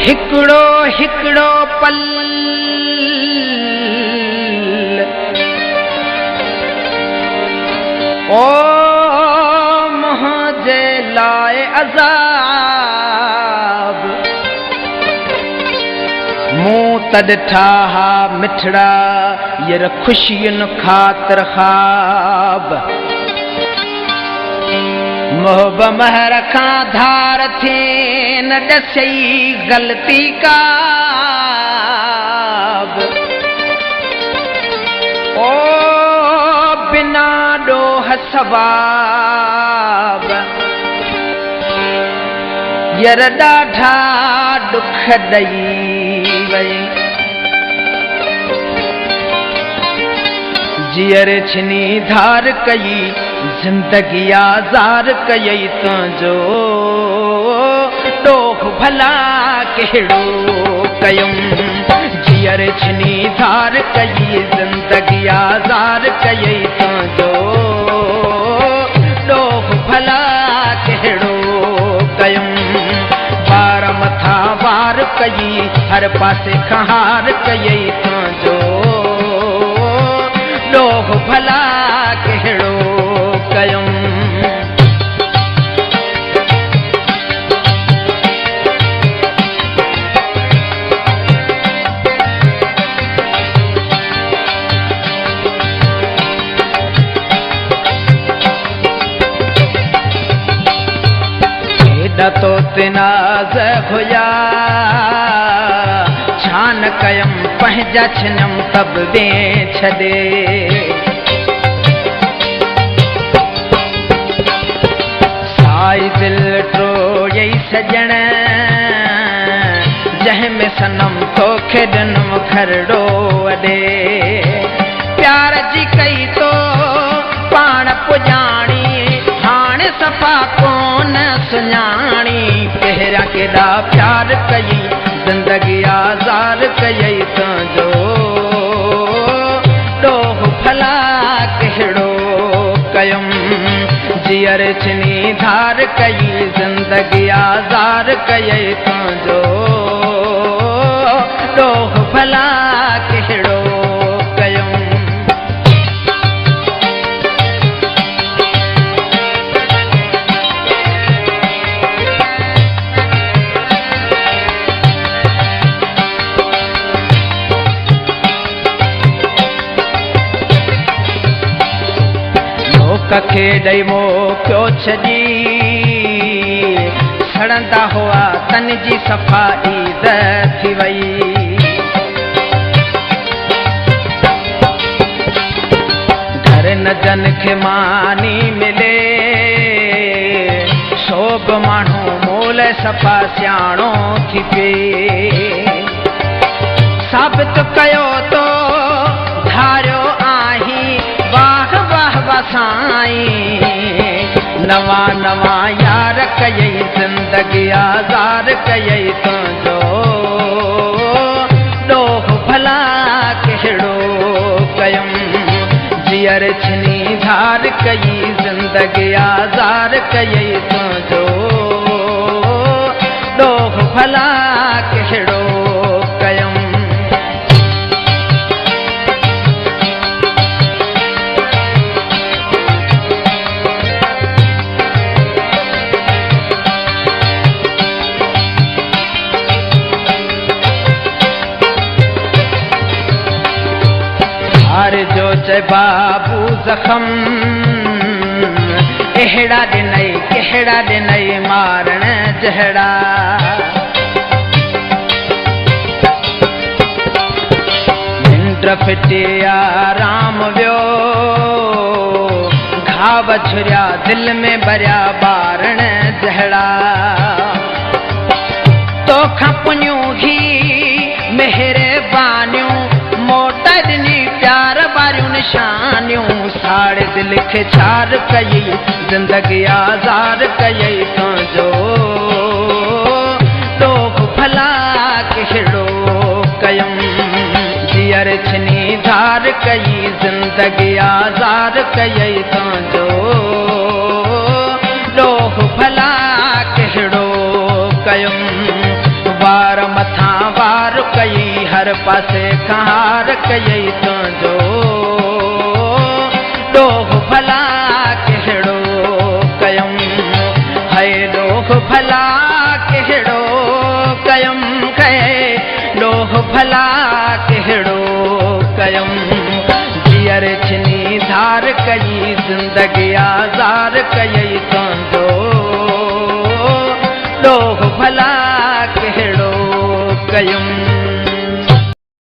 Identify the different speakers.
Speaker 1: हिकड़ो हिकड़ो पल ओ मुझे लाए अज़ाब मूं तॾठा हा मिठड़ा यर खुशियुन खातिर ख़्वाब मोहब महर खां धार थी न ॾसई ग़लती का ओ बिना ॾोह सवाब यर ॾाढा दुख ॾई वई जियर छिनी धार कई जिंदगी आज़ार कई तुंहिंजो ॾोह भला कहिड़ो कयूं जियर छिनी धार कई जिंदगी आज़ार कई तुंहिंजो ॾोह भला कहिड़ो कयूं वार मथा वार कई हर पासे खां हार कई तुंहिंजो ॾोह भला कहिड़ो कयूं हेॾा तो तिनाज़ हुया छान कयम पंहिंजा छिनम तब दे छॾे साई दिल ट्रोयई सजण जंहिंमें सनम तोखे ॾिनुम खरड़ो वॾे प्यार जी कई तो पाण पुॼाणी हाणे सफ़ा कोन सुञाणी पहिरियां केॾा प्यार कई जिंदगी आज़ार कई तुंहिंजो ॾोह भला कहिड़ो कयूं जियर छिनी धार कई जिंदगी आज़ार कई तुंहिंजो ॾोह भला कहिड़ो कयूं खे ॾई मोकियो छॾी सड़ंदा हुआ तन जी सफ़ाई थी वई घर न जन खे मानी मिले शोभ माण्हू मोल सफ़ा सियाणो थी पिए साबित कयो तो धारियो आहीं वाह वाह साईं नवा नवा यार कई जिंदगी आज़ार कई तुंहिंजो ॾोह भला कहिड़ो कयूं जियर छिनी धार कई जिंदगी आज़ार कई तुंहिंजो ॾोह भला कहिड़ो कयूं जो चए बाबू जखम अहिड़ा ॾिनई कहिड़ा ॾिनई मारण जहिड़ा निंड फिटी आराम वियो घाव छुरिया दिल में भरिया ॿारण जहिड़ा तोखां पुञूं ही महिरबानियूं मोट ॾिनी प्यार वारियूं निशानियूं साड़े दिल खे छार कई जिंदगी आज़ार कई तुंहिंजो ॾोह भला कहिड़ो कयूं जियर छिनी धार कई जिंदगी आज़ार कई तुंहिंजो ॾोह भला कहिड़ो कयूं वार कई हर पासे कहार कई तुंहिंजो ॾोह भला कहिड़ो कयम है ॾोह भला कहिड़ो कयम ॾोह भला कहिड़ो कयम जीअर छिनी धार कई ज़िंदगी आज़ार कई तुंहिंजो ॾोह भला कहिड़ो कयम।